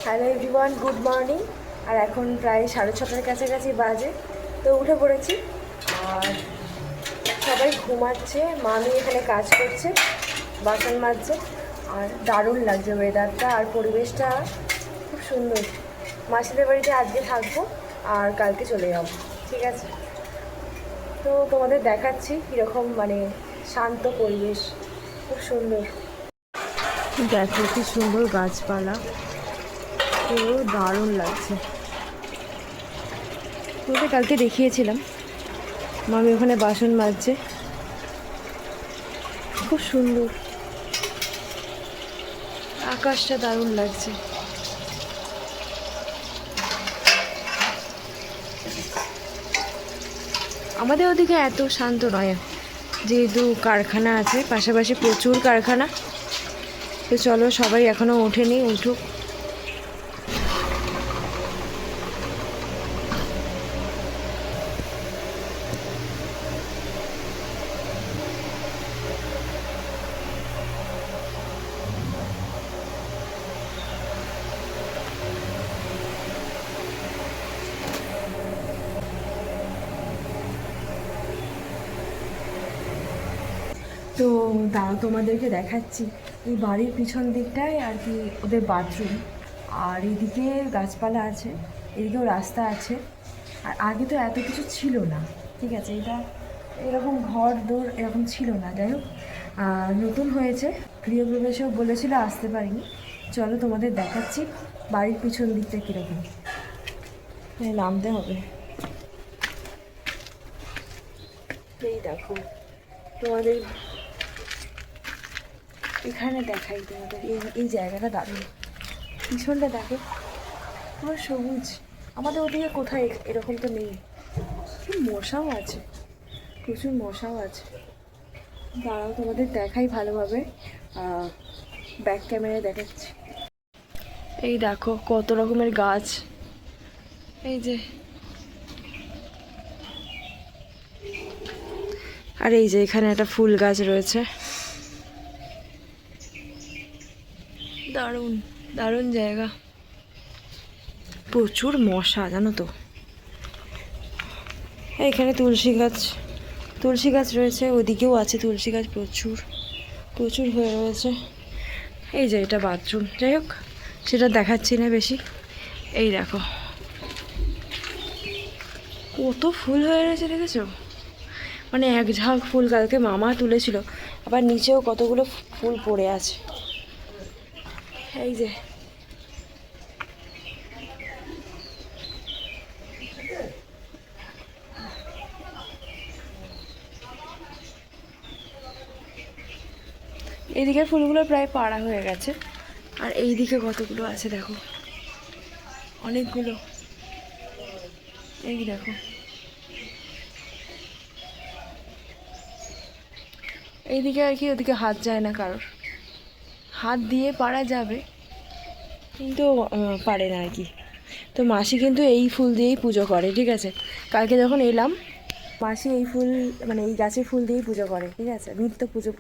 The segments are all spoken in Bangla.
Hello everyone, good morning. আর এখন প্রায় 6:30টার কাছাকাছি বাজে। তো উঠে পড়েছি আর সবাই ঘুমাচ্ছে। মামি এখানে কাজ করছে, বাসন মাজছে। আর দারুণ লাগছে ওয়েদারটা আর পরিবেশটা, খুব সুন্দর। মাসিদের বাড়িতে আজকে থাকবো আর কালকে চলে যাবো, ঠিক আছে? তো তোমাদের দেখাচ্ছি কীরকম মানে শান্ত পরিবেশ, খুব সুন্দর। দেখো কি সুন্দর গাছপালা, পুরো দারুণ লাগছে। তোকে কালকে দেখিয়েছিলাম, মামি ওখানে বাসন মাজছে, খুব সুন্দর। আকাশটা দারুণ লাগছে। আমাদের ওদিকে এত শান্ত নয়, যেহেতু কারখানা আছে পাশাপাশি, প্রচুর কারখানা। তো চলো, সবাই এখনও ওঠেনি, উঠুক। তো দাঁড়াও, তোমাদেরকে দেখাচ্ছি। এই বাড়ির পিছন দিকটায় আর কি ওদের বাথরুম, আর এদিকে গাছপালা আছে, এদিকেও রাস্তা আছে। আর আগে তো এত কিছু ছিল না, ঠিক আছে? এটা এরকম ঘর দোর এরকম ছিল না। যাই হোক, নতুন হয়েছে, গৃহপ্রবেশেও বলেছিল, আসতে পারিনি। চলো তোমাদের দেখাচ্ছি বাড়ির পিছন দিকটা কীরকম। নামতে হবে। এই দেখো, তোমাদের এখানে দেখাই তোমাদের। এই জায়গাটা দারুণ, পিছনটা দেখো, পুরো সবুজ। আমাদের ওদিকে কোথায় এরকম তো নেই। কি মশাও আছে, প্রচুর মশাও আছে। দাঁড়াও তোমাদের দেখাই ভালোভাবে, ব্যাক ক্যামেরায় দেখাচ্ছি। এই দেখো কত রকমের গাছ, এই যে, আর এই যে এখানে একটা ফুল গাছ রয়েছে। দারুণ দারুণ জায়গা, প্রচুর মশা জানো তো। এখানে তুলসী গাছ রয়েছে, ওদিকেও আছে তুলসী গাছ, প্রচুর প্রচুর হয়ে রয়েছে। এই যে এটা বাথরুম, যাই হোক সেটা দেখাচ্ছি না বেশি। এই দেখো কত ফুল হয়ে রয়েছে, দেখেছো? মানে এক ঝাঁক ফুল কালকে মামা তুলেছিল, আবার নিচেও কতগুলো ফুল পড়ে আছে। এই যে এইদিকে ফুলগুলো প্রায় পাড়া হয়ে গেছে, আর এইদিকে কতগুলো আছে দেখো, অনেকগুলো। এই দেখো, এইদিকে আর কি, ওদিকে হাত যায় না কারোর, হাত দিয়ে পারা যাবে কিন্তু পারে না আর কি। তো মাসি কিন্তু এই ফুল দিয়েই পুজো করে, ঠিক আছে? কালকে যখন এলাম, মাসি এই ফুল মানে এই গাছের ফুল দিয়েই পুজো করে, ঠিক আছে? নিত্য পুজো,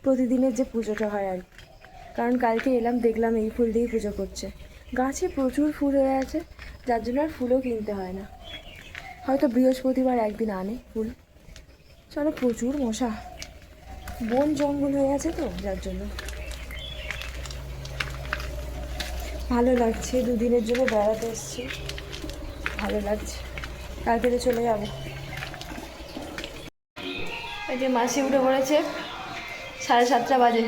প্রতিদিনের যে পুজোটা হয় আর কি। কারণ কালকে এলাম, দেখলাম এই ফুল দিয়েই পুজো করছে। গাছে প্রচুর ফুল হয়ে আছে, যার জন্য আর ফুলও কিনতে হয় না। হয়তো বৃহস্পতিবার একদিন আনে ফুল। চলো, প্রচুর মশা, বন জঙ্গল হয়ে আছে তো, যার জন্য। ভালো লাগছে, দুদিনের জন্য বেড়াতে এসেছি, ভালো লাগছে। কালকে তো চলে যাবো। এই যে মাসি উঠে পড়েছে, 7:30 বাজে।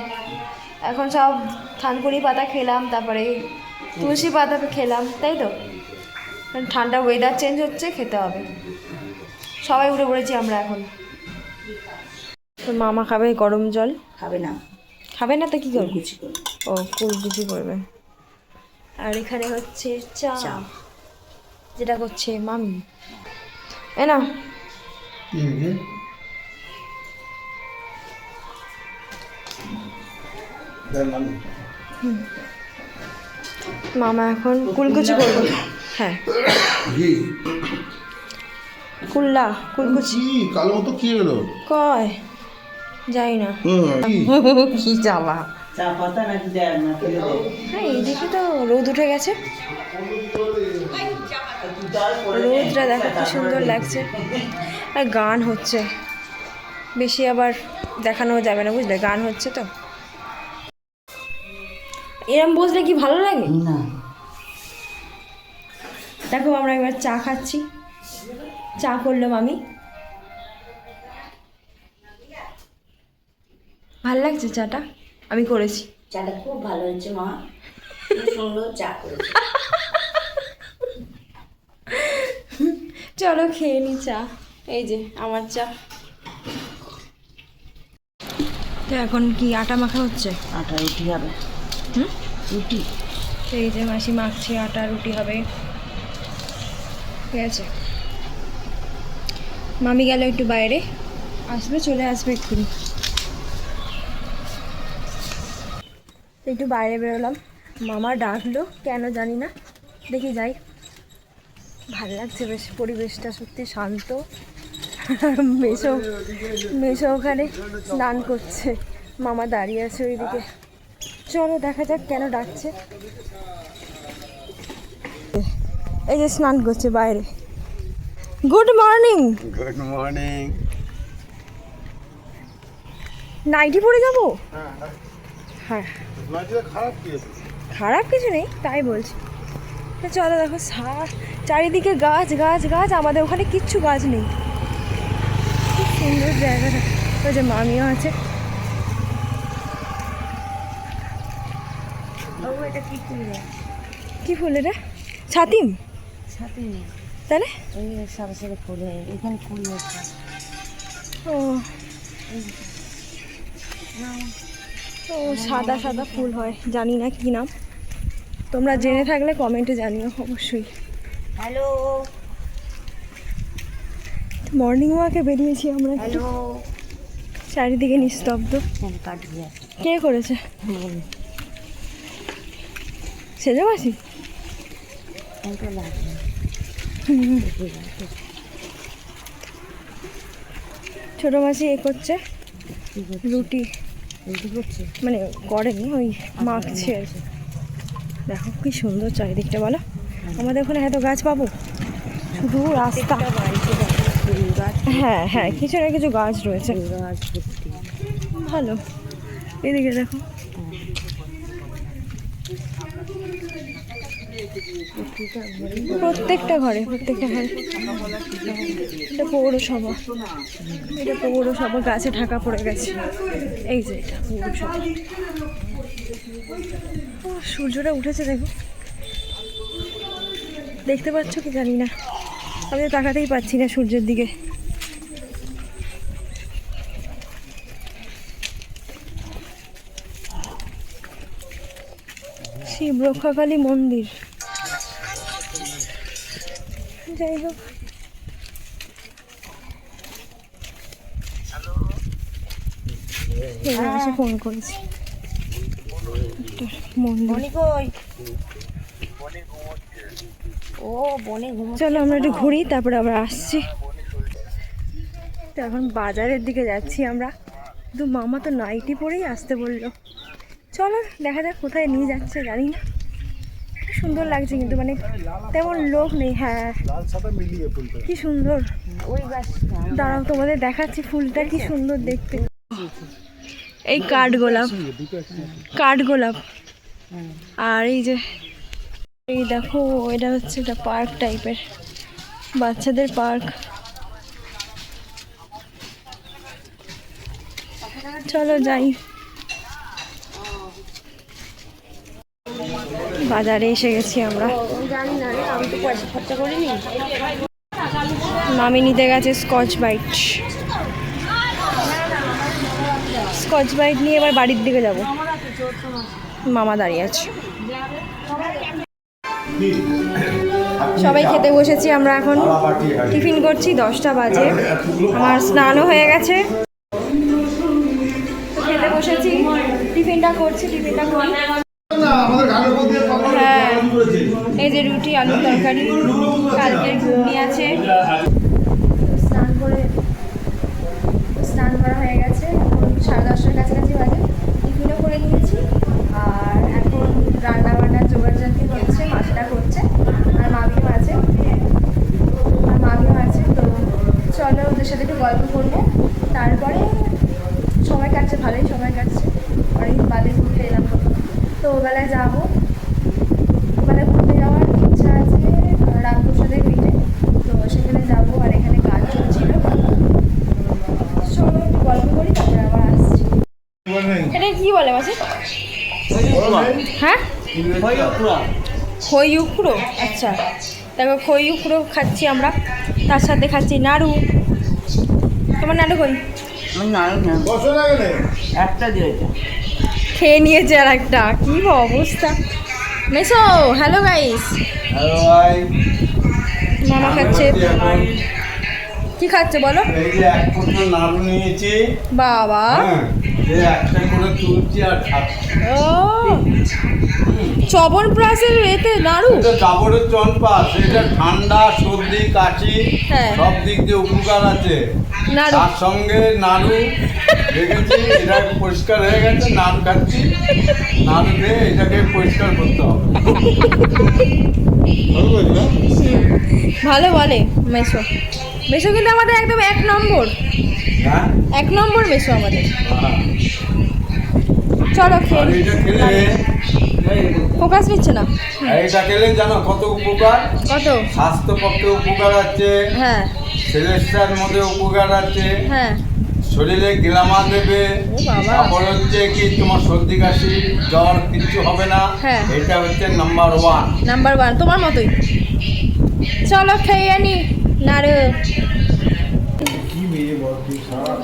এখন সব থানকুনি পাতা খেলাম, তারপরে তুলসী পাতা খেলাম, তাই তো? কারণ ঠান্ডা ওয়েদার চেঞ্জ হচ্ছে, খেতে হবে। সবাই উঠে পড়েছি আমরা এখন। তো মামা খাবে গরম জল। খাবে না, খাবে না তো কী করবে? কুচি করে। ও, কুলকুচি করবে। আর এখানে হচ্ছে চা, যেটা করছে মামি। এ না, মামা এখন কুলকুচি করবে। হ্যাঁ, কুলকুচি কালো মতো কি হলো? কয় যাই না, কি জ্বালা। চা পাতা নাকি দেয় না ফেলে দেয়? হ্যাঁ এইদিকে তো রোদ উঠে গেছে, রোদটা দেখো কি সুন্দর লাগছে, আর গান হচ্ছে, বেশি আবার দেখানো যাবে না বুঝলে, গান হচ্ছে তো। এরম বসলে কি ভালো লাগে? না। দেখো আমরা এবার চা খাচ্ছি, চা করলাম আমি, ভালো লাগছে চাটা, আমি করেছি। চাটা খুব ভালো হয়েছে মা, খুব সুন্দর চা করেছে। চলো খেয়ে নি চা, এই যে আমার চা। তো এখন কি আটা মাখা হচ্ছে? আটা রুটি হবে। হুম, রুটি। এই যে মাসি মাখছে আটা, রুটি হবে, ঠিক আছে। মামি গেল একটু বাইরে, আসবে, চলে আসবে এক্ষুনি। একটু বাইরে বেরোলাম, মামা ডাকলো কেন জানি না, দেখি যাই। ভালো লাগছে বেশ, পরিবেশটা সত্যি শান্ত। মেশো মেশো ওখানে স্নান করছে, মামা দাঁড়িয়ে আছে ওইদিকে। চলো দেখা যাক কেন ডাকছে। এই যে স্নান করছে বাইরে। Good morning. Good morning. Nightie পরে যাবো? হ্যাঁ, খারাপ কি আছে? খারাপ কিছু নেই, তাই বলছি। তো চলো, দেখো চারিদিকে গাছ গাছ গাছ, আমাদের ওখানে কিচ্ছু গাছ নেই। খুব সুন্দর জায়গাটা। ওই যে মামিও আছে। এটা কি ফুল? কি ফুল এটা? ছাতিম? সাথে নেই, তাহলে এই সারা সারা ফুল হয়, এখানে ফুল হচ্ছে। ও ও সাদা সাদা ফুল হয়, জানি না কি নাম, তোমরা জেনে থাকলে কমেন্টে জানিও অবশ্যই। হ্যালো মর্নিং ওয়াকে বেরিয়েছি আমরা একটু, হ্যালো। চারিদিকে নিস্তব্ধ। কাটবে কে করেছে? সেজো মাসি? ছোট মাসি এ করছে রুটি, রুটি করছে। মানে করেনি, ওই মাখছে আর কি। দেখো কি সুন্দর চারিদিকটা, বলো আমাদের ওখানে এত গাছ পাবো, শুধু রাস্তা। হ্যাঁ হ্যাঁ, কিছু না কিছু গাছ রয়েছে, ভালো। এদিকে দেখো, প্রত্যেকটা ঘরে প্রত্যেকটা ঘরে। এটা পৌরসভা, এটা পৌরসভা, গাছে ঢাকা পড়ে গেছে। এই যে এটা পৌরসভা। সূর্যটা উঠেছে দেখো, দেখতে পাচ্ছ কি জানি না, আমি তো তাকাতেই পাচ্ছি না সূর্যের দিকে। শিব রক্ষাকালী মন্দির, যাই হোক। এসে ফোন করেছি, মন্দির। ও বনে ঘুম। চলো আমরা একটু ঘুরি, তারপরে আবার আসছি। তো এখন বাজারের দিকে যাচ্ছি আমরা, কিন্তু মামা তো নাইটি পরেই আসতে বললো। চলো দেখা যাক কোথায় নিয়ে যাচ্ছে, জানি না। সুন্দর লাগছে কিন্তু, মানে তেমন লোক নেই। হ্যাঁ কি সুন্দর, ওই গাছটা দাঁড়াও তোমাদের দেখাচ্ছি, ফুলটা কি সুন্দর দেখতে। এই কাঠগোলাপ, কাঠগোলাপ। আর এই যে এই দেখো, এটা হচ্ছে একটা পার্ক টাইপের, বাচ্চাদের পার্ক। চলো যাই। বাজারে এসে গেছি আমরা। জানি না রে, আমি তো পয়সা খরচা করিনি। মামি নিতে গেছে স্কচ ব্রাইট, স্কচ ব্রাইট নিয়ে এবার বাড়ির দিকে যাব। মামা দাঁড়িয়ে আছে। সবাই খেতে বসেছি আমরা, এখন টিফিন করছি, 10টা বাজে। আমার স্নানও হয়ে গেছে, খেতে বসেছি, টিফিনটা করছি, টিফিনটা করি। হ্যাঁ, এই যে রুটি, আলুর তরকারি, কালকের ঘুগনি আছে। স্নান করা হয়ে গেছে, এখন 10:30টার কাছাকাছি বাজে। টিফিনও করে করে নিয়েছি, আর এখন রান্না বান্নার জোগাড়জাতি হচ্ছে, মাছটা করছে, আর মামিও আছে, তো চলো ওদের সাথে একটু গল্প করবো। তারপরে সময় কাটছে, ভালোই সময় কাটছে, অনেকদিন বাদে ঘুরতে এলাম, তো ওবেলায় যাবো, ওবেলায় ঘুরতে যাওয়ার ইচ্ছা আছে রামপ্রসাদের মিটে, তো সেখানে যাবো। আর এখানে কাজ চলছিল, চলো একটু গল্প করি, তারপরে আবার আসছি। এটা কি বলে মাসি? হ্যাঁ, খই উখড়ো। আচ্ছা, দেখো খই উখড়ো খাচ্ছি আমরা, তার সাথে খাচ্ছি নাড়ু। তোমার নাড়ু কই? একটা দিয়েছে। খেয়ে নিয়েছে আর একটা, কি অবস্থা। মেসো, হ্যালো গাইস। হ্যালো ভাই, মামা খাচ্ছে। কি খাচ্ছে বলো? এই যে এক কোটো নাড়ু নিয়েছি। বাবা, হ্যাঁ, এই একটা করে তুলছি আর খাচ্ছি। ও চবন প্রাসের এতে নাড়ু। এটা ডাবরের চনপাস, এটা ঠান্ডা, সর্দি, কাশি হ্যাঁ। সব দিক দিয়ে উপকার আছে। নাড়ু তার সঙ্গে নাড়ু রেখেছি, এটা পরিষ্কার হয়ে গেছে, নাড়ু খাচ্ছি। নাড়ু খেয়ে এটাকে পরিষ্কার করতে হবে। ভালো বলে মেসো। মেসো কিন্তু আমাদের একদম 1 নম্বর, হ্যাঁ, 1 নম্বর মেসো আমাদের। চলো আর খেয়ে এটা খেলে, ফোকাস নিচ্ছে না। এটা খেলে জানো কত উপকার? কত? স্বাস্থ্য পক্ষে উপকার আছে, হ্যাঁ সেলেস্টার মধ্যে উপকার আছে, হ্যাঁ। শরীরে গ্লামা দেবে। ও বাবা। তারপর হচ্ছে কি তোমার সর্দি কাশি জ্বর কিচ্ছু হবে না। হ্যাঁ। এটা হচ্ছে নাম্বার 1। নাম্বার 1 তোমার মতোই। চলো খেয়ে আনি নাড়ু।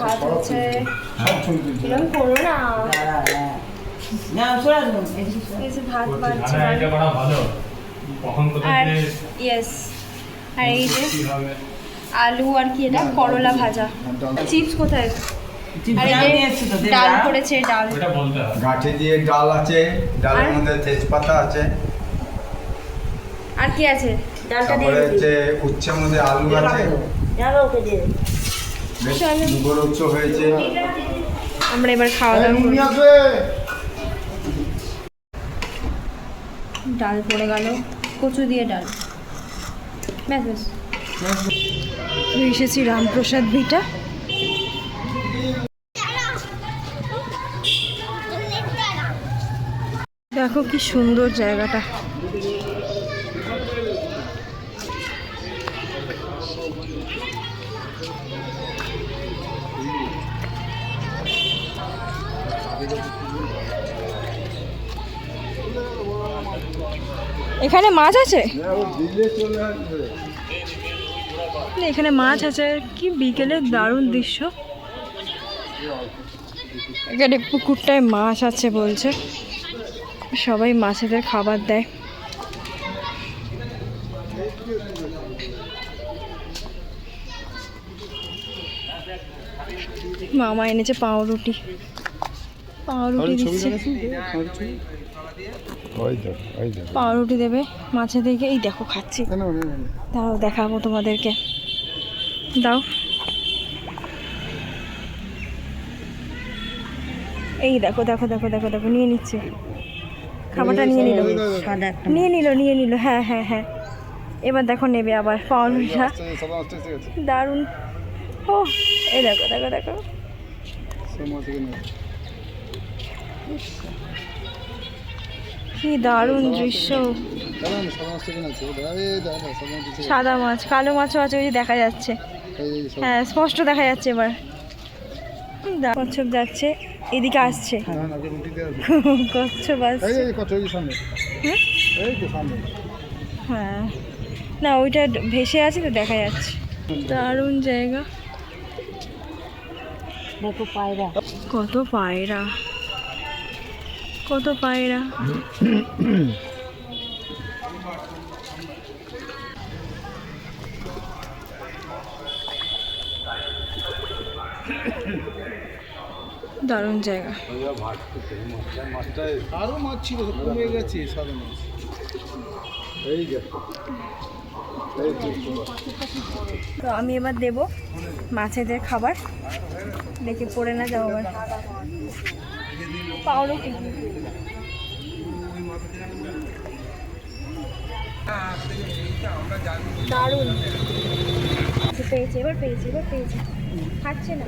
ভাত হচ্ছে, এরকম করো না। এই যে ভাত বাড়ছে, আর ইয়েস, আর এই যে আলু, আর কি এটা করলা ভাজা, চিপস কোথায়? আর এই যে ডাল করেছে, ডাল। গাছে দিয়ে ডাল আছে, ডালের আর? মধ্যে তেজপাতা আছে, আর কি আছে? ডালটা দিয়ে তারপরে হচ্ছে উচ্ছের মধ্যে আলু আছে, বেশ চলো। মুখরোচ্চ হয়েছে। আমরা এবার খাওয়া দাওয়া করি। ডাল পড়ে গেল, কচু দিয়ে ডাল, ব্যাস ব্যাস। এসেছি রামপ্রসাদ ভিটা। দেখো কি সুন্দর জায়গাটা। এখানে মাছ আছে, এখানে মাছ আছে। কি বিকেলের দারুণ দৃশ্য। এখানে পুকুরটায় মাছ আছে বলছে, সবাই মাছেদের খাবার দেয়। মামা এনেছে পাউরুটি, পাউরুটি দিচ্ছে, পাউরুটি দেবে মাছে থেকে। এই দেখো খাচ্ছি, দাও দেখাবো তোমাদেরকে, দাও। এই দেখো দেখো দেখো দেখো দেখো, নিয়ে নিচ্ছে খাবারটা, নিয়ে নিল। হ্যাঁ হ্যাঁ হ্যাঁ, এবার দেখো নেবে আবার পাউরুটিটা, দারুণ। ও এই দেখো দেখো দেখো, কি দারুণ দৃশ্য। সাদা মাছ, কালো মাছও আছে, ওই যে দেখা যাচ্ছে, হ্যাঁ স্পষ্ট দেখা যাচ্ছে। এবার কচ্ছপ যাচ্ছে, এদিকে আসছে, কচ্ছপ আসছে। হ্যাঁ না, ওইটা ভেসে আছে তো দেখা যাচ্ছে। দারুণ জায়গা। দেখো পায়রা, কত পায়রা, কত পায়রা। দারুণ জায়গা। আরো মাছ ছিল, কমে গেছে সাদা মাছ। এই যে তো আমি এবার দেব মাছেদের খাবার, দেখে পড়ে না যাও আবার। পাউরুটি। দারুণ পেয়েছে, এবার পেয়েছে খাচ্ছে না।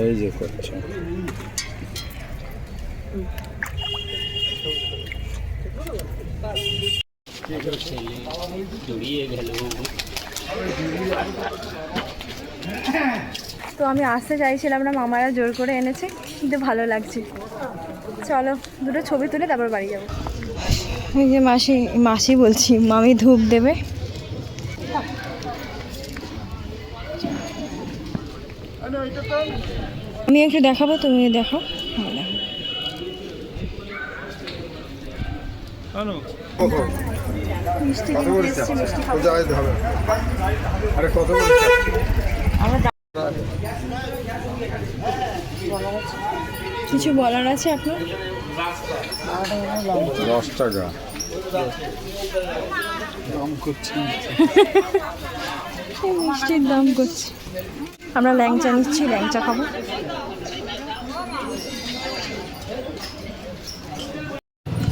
এই যে করছে তো আমি আসতে চাইছিলাম না, মামারা জোর করে এনেছে, কিন্তু ভালো লাগছে। চলো দুটো ছবি তুলে তারপর বাড়ি যাবো। এই যে মাসি বলছি, মামি ধূপ দেবে। আমি একটু দেখাবো, তুমি দেখো। মিষ্টি কিনতে এসেছি, মিষ্টি খাবো। কিছু বলার আছে আপনার? 10 টাকা দাম করছি, মিষ্টির দাম করছি। আমরা ল্যাংচা নিচ্ছি, ল্যাংচা খাবো।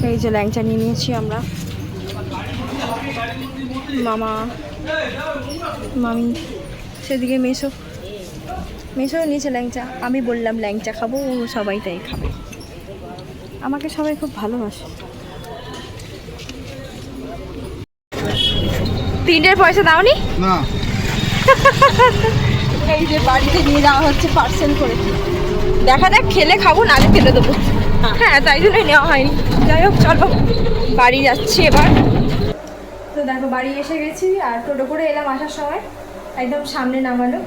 এই যে ল্যাংচা নিয়ে নিয়েছি আমরা, মামা মামি সেদিকে মেসো নিয়েছে ল্যাংচা। আমি বললাম ল্যাংচা খাবো, সবাই তাই খাবে। আমাকে সবাই খুব ভালোবাসে। 3টের পয়সা দাওনি? না এই যে বাড়িতে নিয়ে যাওয়া হচ্ছে পার্সেল করে। দেখা যাক, খেলে খাবো, নালে ফেলে দেবো। হ্যাঁ, তাই জন্যই নেওয়া হয়নি। যাই হোক, চলো বাড়ি যাচ্ছি এবার। তো দেখো বাড়ি এসে গেছি, আর টোটো করে এলাম আসার সময়, একদম সামনে নামালো।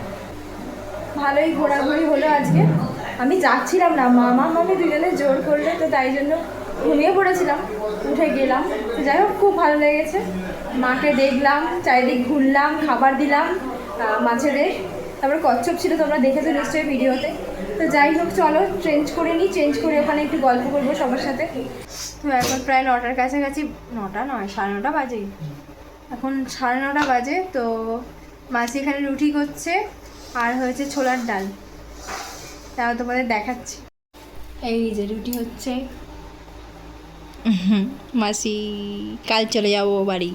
ভালোই ঘোরাঘুরি হলো আজকে। আমি যাচ্ছিলাম না, মামি দুজনে জোর করলে, তো তাই জন্য ঘুমিয়ে পড়েছিলাম, উঠে গেলাম। তো যাই হোক, খুব ভালো লেগেছে। মাকে দেখলাম, চারিদিক ঘুরলাম, খাবার দিলাম মাছেদের। তারপরে কচ্ছপ ছিল, তোমরা দেখেছো নিশ্চয়ই ভিডিওতে। তো যাই হোক, চলো চেঞ্জ করে নিই, চেঞ্জ করে ওখানে একটু গল্প করবো সবার সাথে। তো এখন প্রায় 9টার কাছাকাছি, 9টা নয়, 9:30 বাজে। এখন 9:30 বাজে। তো মাসি এখানে রুটি করছে, আর হয়েছে ছোলার ডাল। তাও তোমাদের দেখাচ্ছি। এই যে রুটি হচ্ছে। মাসি কাল চলে যাবো বাড়ি।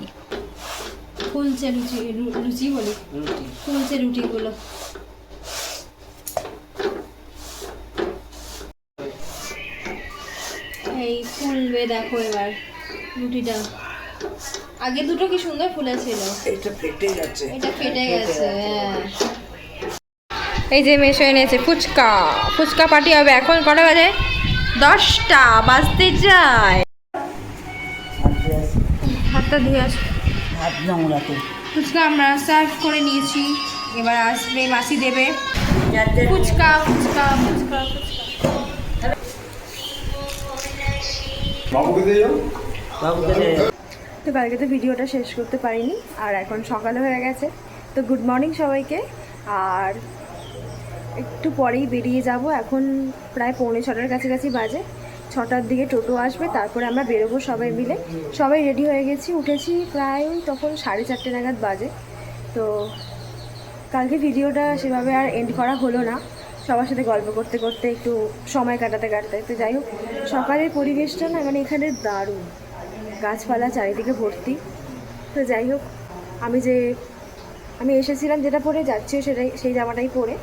ফুলছে লুচি বলি, ফুলছে রুটিগুলো। এই ফুলবে দেখো এবার রুটিটা। আগে দুটো কি সুন্দর ফুলেছিল, এটা ফেটে গেছে। হ্যাঁ, এই যে মেশো এনেছে ফুচকা পার্টি হবে। এখন কটা বাজে? 10টা বাজতে যায়। হাতটা ধুয়ে আস। ফুচকা আমরা সার্ভ করে নিয়েছি, এবার আসবে মাসি দেবে ফুচকা। তো কালকে তো ভিডিওটা শেষ করতে পারিনি, আর এখন সকালে হয়ে গেছে। তো গুড মর্নিং সবাইকে। আর একটু পরেই বেরিয়ে যাব। এখন প্রায় 6:45 কাছাকাছি বাজে। 6টার দিকে টোটো আসবে, তারপরে আমরা বেরোবো সবাই মিলে। সবাই রেডি হয়ে গেছি, উঠেছি প্রায় তখন 4:30 নাগাদ বাজে। তো কালকে ভিডিওটা সেভাবে আর এন্ড করা হলো না, সবার সাথে গল্প করতে করতে একটু সময় কাটাতে। তো যাই হোক, সকালের পরিবেশটা না মানে এখানে দারুণ, গাছপালা চারিদিকে ভর্তি। তো যাই হোক, আমি এসেছিলাম যেটা পরে যাচ্ছি সেই জামাটাই পরে।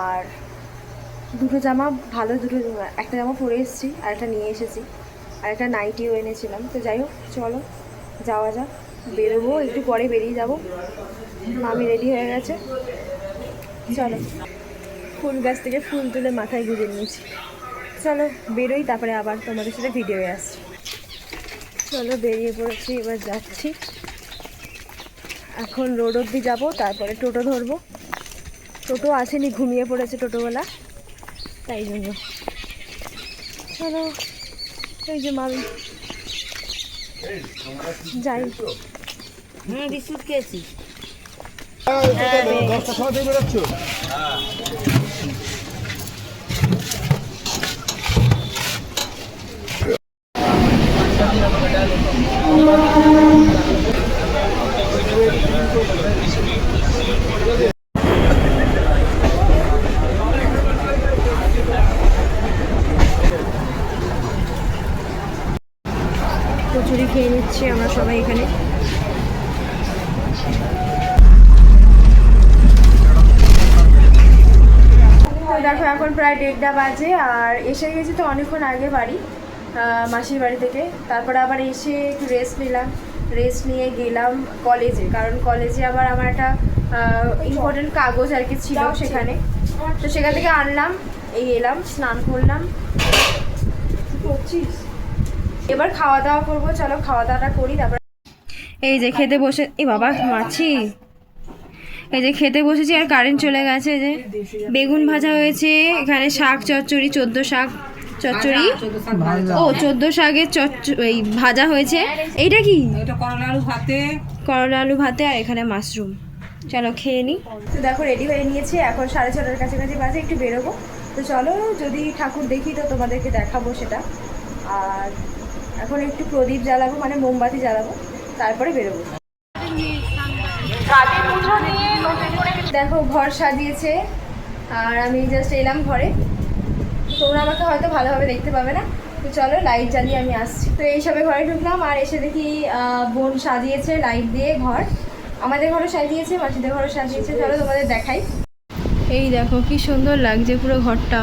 আর দুটো জামা একটা জামা পরে এসেছি, আর একটা নিয়ে এসেছি, আর একটা নাইটিও এনেছিলাম। তো যাই হোক, চলো যাওয়া যাক, বেরোবো, একটু পরে বেরিয়ে যাব। মামি রেডি হয়ে গেছে, চলো। ফুল গাছ থেকে ফুল তুলে মাথায় গুঁজে নিয়েছি। চলো বেরোই, তারপরে আবার তোমাদের সাথে ভিডিওয়ে আসছি। চলো বেরিয়ে পড়েছি, এবার যাচ্ছি। এখন রোড অবধি যাবো, তারপরে টোটো ধরবো। টোটো আসেনি, ঘুমিয়ে পড়েছে টোটোওয়ালা, তাই জন্য। চলো, এই যে মামি যাই। বিস্কুট খেয়েছি। সবাই এখানে। তো দেখো এখন প্রায় 1:30 বাজে, আর এসে গেছি তো অনেকক্ষণ আগে বাড়ি, মাসির বাড়ি থেকে। তারপরে আবার এসে একটু রেস্ট নিলাম, রেস্ট নিয়ে গেলাম কলেজে, কারণ কলেজে আবার আমার একটা ইম্পর্টেন্ট কাগজ আর কি ছিল সেখানে, তো সেখান থেকে আনলাম, এই এলাম, স্নান করলাম। এবার খাওয়া দাওয়া করবো, চলো খাওয়া দাওয়াটা করি। তারপর এই যে খেতে বসে, এই বাবা মাছি, এই যে খেতে বসেছি আর কারেন্ট চলে গেছে। এই যে বেগুন ভাজা হয়েছে, এখানে শাক চচ্চড়ি, 14 শাক চচ্চড়ি, ও 14 শাকের এই ভাজা হয়েছে। এইটা কি? করলা আলু ভাতে, আর এখানে মাশরুম। চলো খেয়ে নিই। তো দেখো রেডি হয়ে নিয়েছি, এখন 6:30 কাছাকাছি বাজে, একটু বেরোবো। তো চলো, যদি ঠাকুর দেখি তো তোমাদেরকে দেখাবো সেটা। আর এখন একটু প্রদীপ জ্বালাবো, মানে মোমবাতি জ্বালাবো, তারপরে বেরোবো। দেখো ঘর সাজিয়েছে, আর আমি জাস্ট এলাম ঘরে। তোমরা আমাকে হয়তো ভালোভাবে দেখতে পাবে না, তো চলো লাইট জ্বালিয়ে আমি আসছি। তো এইসবে ঘরে ঢুকলাম, আর এসে দেখি বোন সাজিয়েছে লাইট দিয়ে ঘর। আমাদের ঘরও সাজিয়েছে, মাসিদের ঘরও সাজিয়েছে, চলো তোমাদের দেখাই। এই দেখো কি সুন্দর লাগছে পুরো ঘরটা,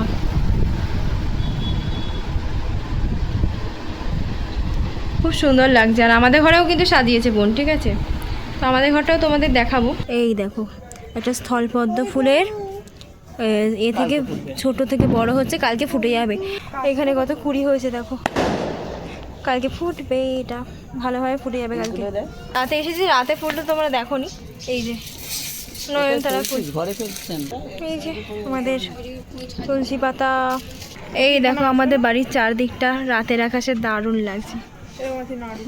খুব সুন্দর লাগছে। আর আমাদের ঘরেও কিন্তু সাজিয়েছে বোন, ঠিক আছে? তো আমাদের ঘরটাও তোমাদের দেখাবো। এই দেখো একটা স্থলপদ্ম ফুলের এ থেকে ছোট থেকে বড় হচ্ছে, কালকে ফুটে যাবে। এখানে কত কুড়ি হয়েছে দেখো, কালকে ফুটবে, এটা ভালোভাবে ফুটে যাবে কালকে। রাতে এসেছি, রাতে ফুলটা তোমরা দেখো নি। এই যে নয়নতারা ফুল, এই যে আমাদের তুলসী পাতা। এই দেখো আমাদের বাড়ির চারদিকটা রাতের আকাশে দারুণ লাগছে।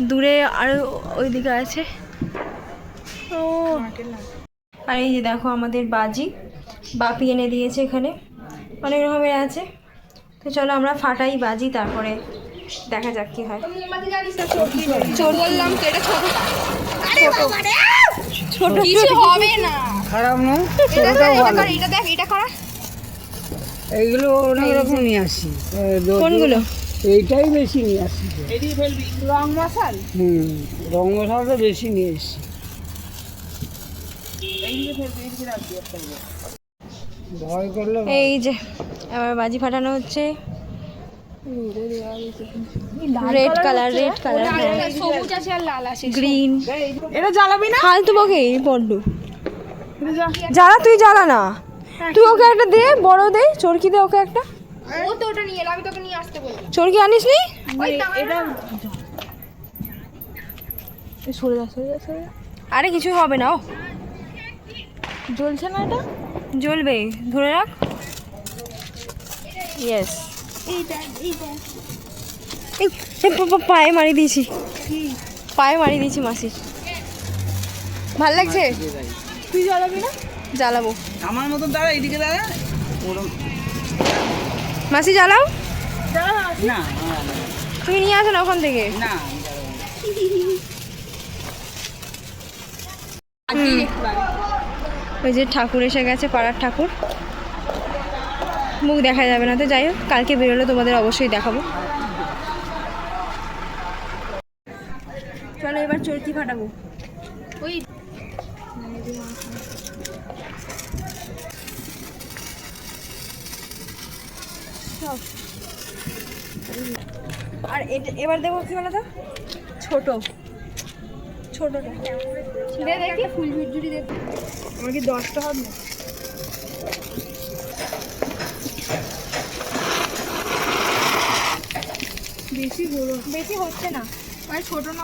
দূরে আরো ওইদিকে আছে। ও আর এই যে দেখো আমাদের বাজি, বাপি এনে দিয়েছে, এখানে অনেক রকমের আছে। তো চলো আমরা ফাটাই বাজি, তারপরে দেখা যাক কি হয়। ছোট কিছু হবে না, খারাপ না, এটা দেখ, এটা করা। এইগুলো অনেক রকম নিয়ে আসি। কোনগুলো? এইটাই বেশি নিয়ে আসি। রং মশালটা বেশি নিয়ে এসছি। ভয় করলে এই যে আবার বাজি ফাটানো হচ্ছে, রেড কালার, রেড কালার, সবুজ আছে আর লাল আছে। গ্রিন। এটা জ্বালাবি না? ফালতু বকে বড্ড জ্বালা, তুই জ্বালা না, তুই ওকে একটা দে, বড় দে, চরকি দে ওকে একটা। ও তো ওটা নিয়ে এলো, আমি তোকে নিয়ে আসতে বললাম। চরকি আনিস নি? এটা সরে যা, সরে যা, সরে যা। আরে কিছু হবে না, ও জ্বলছে না, এটা জ্বলবে, ধরে রাখ। ইয়েস, পায়ে মারি দিয়েছি, পায়ে মারি দিয়েছি মাসির। ভাল লাগছে? তুই জ্বালাবি না? জ্বালাবো। আমার মতন দাঁড়া, এইদিকে দাঁড়া। মাসি জ্বালাও। না তুমি নিয়ে আসো না ওখান থেকে। না, ওই যে ঠাকুর এসে গেছে, পাড়ার ঠাকুর, মুখ দেখা যাবে না। তো যাই হোক, কালকে বেরোলে তোমাদের অবশ্যই দেখাবো। চলো এবার চরকি ফাটাবো। ওই আর এবার দেবো কি বলো তো, ছোট ছোটটা দে দেখি, ফুল ঝুরঝুরি দে। আমার কি 10টা হবে না? বেশি হচ্ছে না, মানে ছোট না।